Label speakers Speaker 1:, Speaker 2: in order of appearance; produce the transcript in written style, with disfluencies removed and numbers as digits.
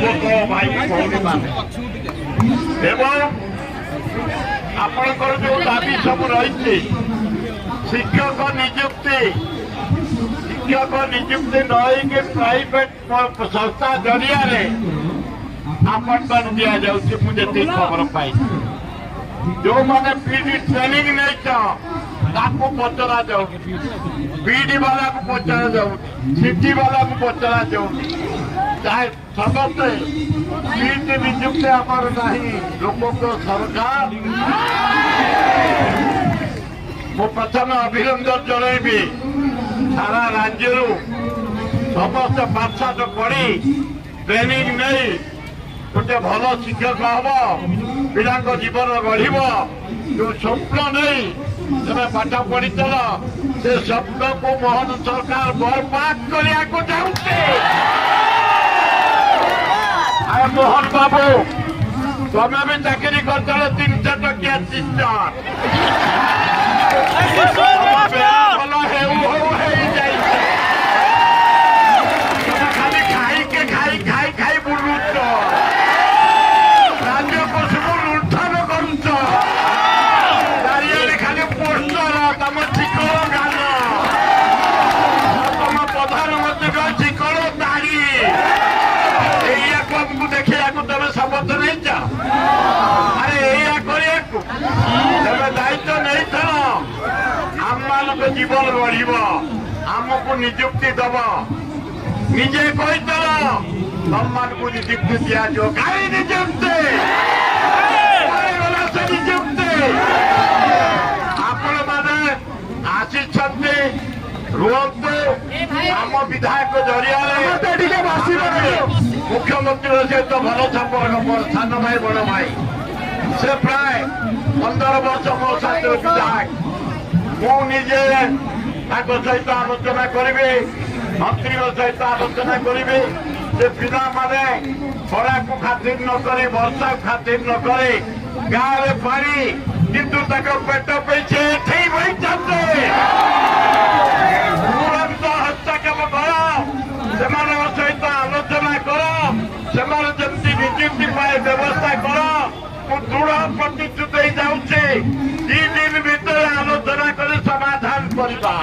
Speaker 1: युवक भाई भौणी मान आपणकर जो दाबी सब रही शिक्षक नियुक्ति नई प्राइवेट संस्था जरिया आपंटन दि जाऊँगी मुझे खबर पाई जो मैंने पीडी ट्रेनिंग नहीं पचरा जाऊ पीडी वाला को पचरा जाऊ सिटी वाला को पचरा जाऊ चाहे समस्ते पीडी नियुक्ति आमर नहीं लोक सरकार मो प्रथम अभिनंदन जनइबी सारा राज्य समस्त पाठशाठ पढ़ी ट्रेनिंग नहीं गोटे भल शिक्षक हम पिला जीवन गढ़ जो स्वप्न नहीं तुम्हें पाठ पढ़ी चल से स्वप्न को मोहन सरकार बर्बाद करने को चाहते मोहन बाबू तुम्हें भी चाकरी कर 300 टकिया सिस्टम खाली खाई के खाई खाई खाई बुलुच राज्य को सब लुंठन करुच चारिड़े खाली पोस्टर तुम चिकड़ गान तुम प्रधानमंत्री चिकड़ दाढ़ी आमको देखा तुम शपथ नहीं अरे या तुम दायित्व नहीं था आम मान जीवन बढ़ आमको निजुक्ति दब निजे कही तुम मान को निजुक्ति दिज्व कहीं निजुक्ति से निजुक्ति आपण मैंने आसी रुहतु आम विधायक जरिया मुख्यमंत्री सहित भल संपर्क सान भाई बड़ भाई से प्राय 15 वर्ष मो साथ विधायक मुझे सहित आलोचना करी मंत्री सहित आलोचना करी से पिला माने खरा को खातिर न करे वर्षा को खातिर न करे गाँव में पानी किंतु पेट पैसे तुरंत हस्तक्षेप कर सहित आलोचना कर जमी निजुक्ति व्यवस्था कर दृढ़ प्रतिश्रुत जाऊँगी 2 दिन भितर आलोचना कर समाधान करवा